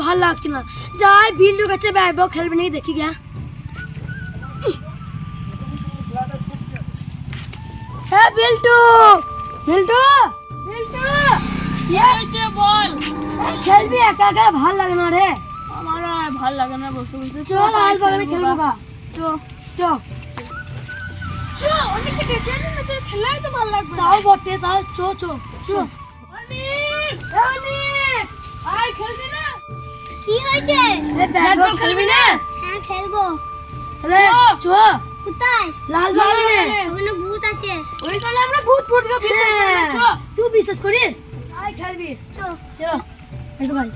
ভাল লাগছে না, যাই বিল্টু কাছে ব্যাট বল খেলবে নাকি দেখি গা। হ্যাঁ বিল্টু, বিল্টু, বিল্টু, কি হয়েছে বল? খেলবি? একা একা ভাল লাগে না রে। আমার আর ভাল লাগে না বসে বসে। চল লাল বাগানে খেলবো গা। চল চল চল, অনেক কিছু আছে, খেলাই তো ভালো লাগবে। তাও বটে, তাও চো চো চো। অনেক অনেক আয় খেলবি না? কি হয়েছে? ব্যাট বল খেলবি না? হ্যাঁ খেলবো। তাহলে চো কোথায়? লাল বাগানে। ওখানে ভূত আছে। ওইখানে আমরা ভূত ফুটকে বিশ্বাস করি না। চল তুই বিশ্বাস করিস? আয় খেলবি। চো। চলো একটু ভাই।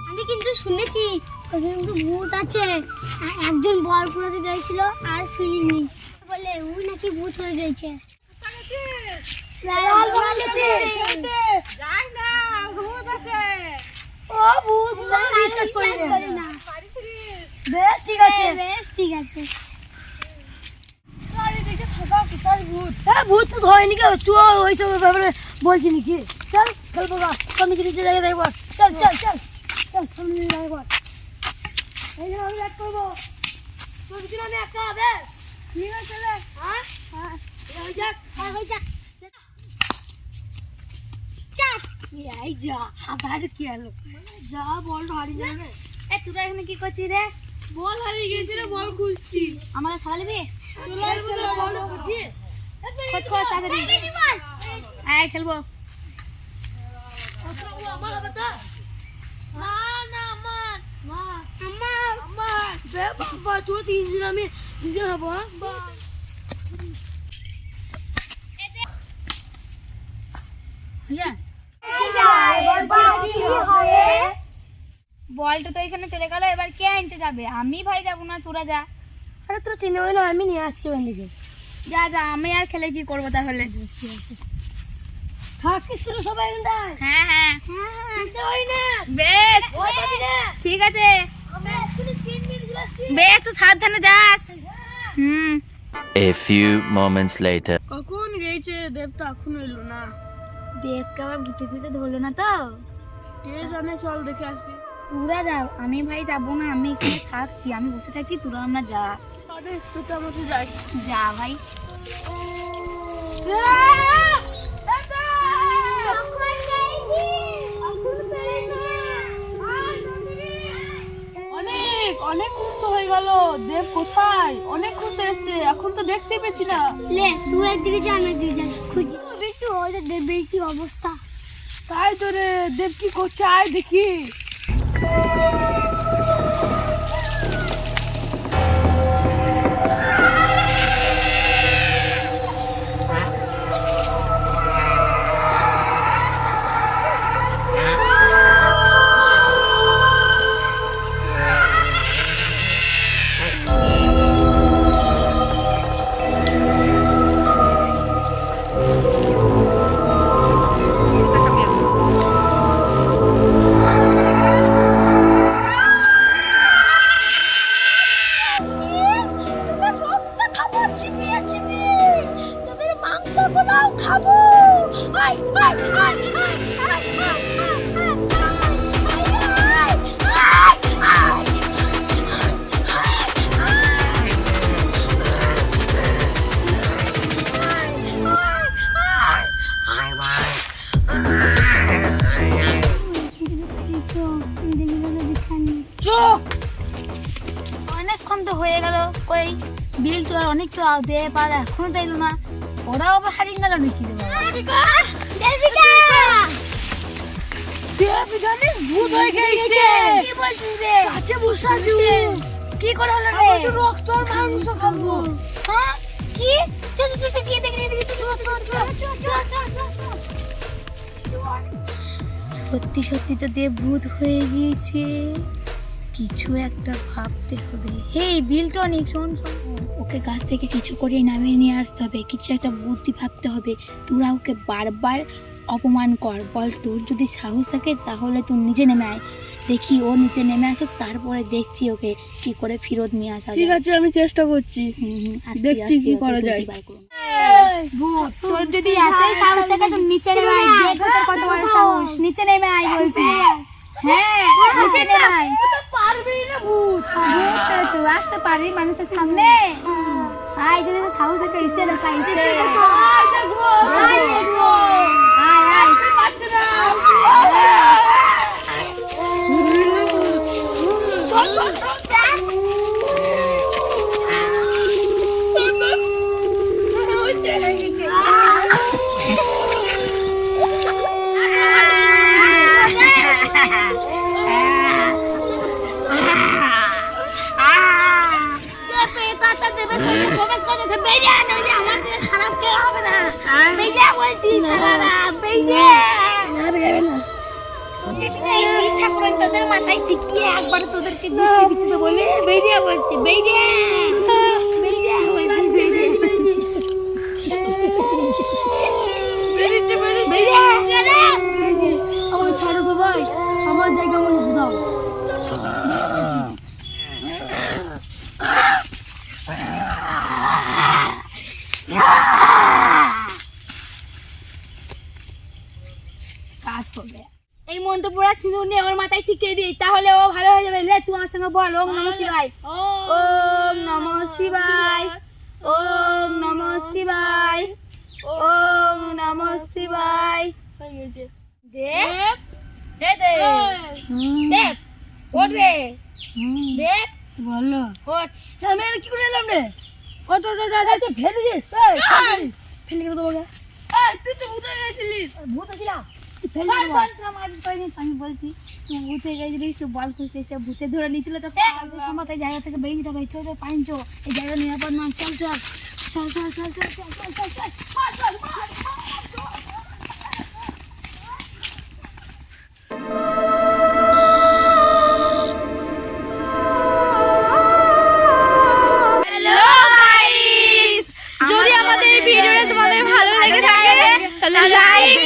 আমি কিন্তু শুনেছি ওখানে কিন্তু ভূত আছে। একজন বল কুড়াতে গেছিল আর ফিরিনি, বলে ও নাকি ভূত হয়ে গেছে। লাল বাগানেতে। যাই না, ভূত আছে। ও ভূত না, বিশ্বাস করি না। না। বেশ ঠিক আছে। বেশ ঠিক আছে। চারিদিকে থাকা কোথায় ভূত? হ্যাঁ ভূত ভূত হয়নি কেউ, তুই ওইসব ব্যাপারে বলছি নাকি? চল খেলবো গা, সামনে কিছু জায়গায় দেখবো। চল চল চল চল সামনে দেখবো। এই যে আমি ব্যাট করবো, তোর কিছু আমি একা হবে। ঠিক আছে রে। হ্যাঁ হ্যাঁ হয়ে যাক, হয়ে যাক। চাপ। এই যা হাতার কি হলো, যা বলটা হারিয়ে যাবে। এ তোরা এখানে কি করছিস রে? বল হারিয়ে গেছিল, বল খুঁজছি। আমাকে খেলাবি? বলটা বুঝি খোঁজ খোঁজ তাড়াতাড়ি। আয় খেলবো। আমার হবে তো। না না আমার মা আমার আমার বে বাবা, তুই তিনজন আমি দুজন হবো। বলটা তো এখানে চলে গেল, এবার কে আনতে যাবে? আমি ভাই যাবো না, তোরা যা। আরে তোর চিনে হয় না, আমি নিয়ে আসছি ওখান থেকে। যা যা, আমি আর খেলে কি করবো তাহলে? থাকিস তোরা সবাই এখানটায়। হ্যাঁ হ্যাঁ চিনতে পারি না। বেশ ওই যাবি না। ঠিক আছে। আমি এক্ষুনি 3 মিনিট চলে আসছি। বেশ তুই সাবধানে যাস। হুম। A few moments later. কখন গেছে দেবটা, এখনো এলো না। দেবকে আবার ভুটে দিতে ধরলো না তো? কে জানে, চল দেখে আসি। তোরা যা, আমি ভাই যাবো না, আমি এখানে থাকছি, আমি বসে থাকছি, তোরা আমরা যা। আরে তো আমাকে যাই। যা ভাই। অনেক অনেক ঘুরতে হয়ে গেল। দেব কোথায়? অনেক ঘুরতে এসছে, এখন তো দেখতে পেছি না। লে তুই একদিকে যা, আমি একদিকে যাই, খুঁজি একটু। ওই যে দেবের কি অবস্থা। তাই তো রে, দেব কি করছে, আয় দেখি। অনেকক্ষণ তো হয়ে গেল, কই বিল তো আর অনেক তো দে পার, এখনো তো এলো না। ওরাও আবার হারিয়ে গেল নাকি রে বাবা? দেব জানিস ভূত হয়ে গেছে। কি বলছিস রে? কাছে বসে আছি। কি করে হলো রে? আমি রক্ত আর মাংস খাবো। হ্যাঁ কি? চল চল চল, গিয়ে দেখি দেখি। সত্যি সত্যি তো দেব ভূত হয়ে গিয়েছে, কিছু একটা ভাবতে হবে। হেই বিলটনিক, শোন শোন, ওকে গাছ থেকে কিছু করে নামিয়ে নিয়ে আসতে হবে, কিছু একটা বুদ্ধি ভাবতে হবে। তোরা ওকে বারবার অপমান কর, বল তোর যদি সাহস থাকে তাহলে তুই নিচে নেমে আয়, দেখি ও নিচে নেমে আসুক, তারপরে দেখছি ওকে কি করে ফেরত নিয়ে আসা। ঠিক আছে, আমি চেষ্টা করছি, দেখছি কি করা যায়। ভূত তোর যদি এতই সাহস থাকে তো নিচে নেমে আয়, দেখবো তোর কত বড় সাহস। নিচে নেমে আয় বলছি। হ্যাঁ নিচে নেমে আয়। পারবি না ভূত। ভূত তো তুই আসতে পারবি মানুষের সামনে? আয় যদি তোর সাহস থাকে এসে দেখা, এসে দেখা। আয় আয় তোদের মাথায় চিকিয়ে একবার তোদেরকে দৃষ্টি দিতে বলে বেরিয়ে বলছে, বেরিয়ে বেরিয়ে আমার ছাড়ো সবাই, আমার জায়গা মনে দাও। কাজ করবে। এই মন্ত্র পড়া সিঁদুর নিয়ে ওর মাথায় শিখিয়ে দিই, তাহলে ও ভালো হয়ে যাবে। লে তুই আমার সঙ্গে বল, ওম নমঃ শিবায়, ওম নমঃ শিবায়, ওম নমঃ শিবায়, ওম নমঃ শিবায়। দেব দেব দেব ওঠ রে, দেব বলো ওঠ। আমি আর কি করে এলাম রে? ওঠ ওঠ ওঠ ওঠ। তুই ফেলে দিস, ফেলে গেল তোমাকে। তুই তো ভূত হয়ে গেছিলিস। ভূত ছিলাম, আমি বলছি তুই ভূতে গেছিলিস, তুই বল খুঁজতে এসে ভূতে ধরে নিয়েছিল তো সম্মত এই জায়গা থেকে বেরিয়ে যেতে হবে। চল চল পাইন চো, এই জায়গা নিরাপদ নয়। চল চল চল চল চল চল চল চল চল চল মার, চল, মার, যদি আমাদের ভিডিওটা তোমাদের ভালো লেগে থাকে তাহলে লাইক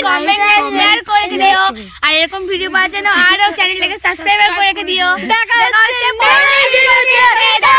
কমেন্ট শেয়ার করে দিও। আর এরকম ভিডিও পাওয়ার জন্য আরো চ্যানেলটাকে সাবস্ক্রাইব করে রেখে দিও। দেখা হচ্ছে পরের ভিডিওতে।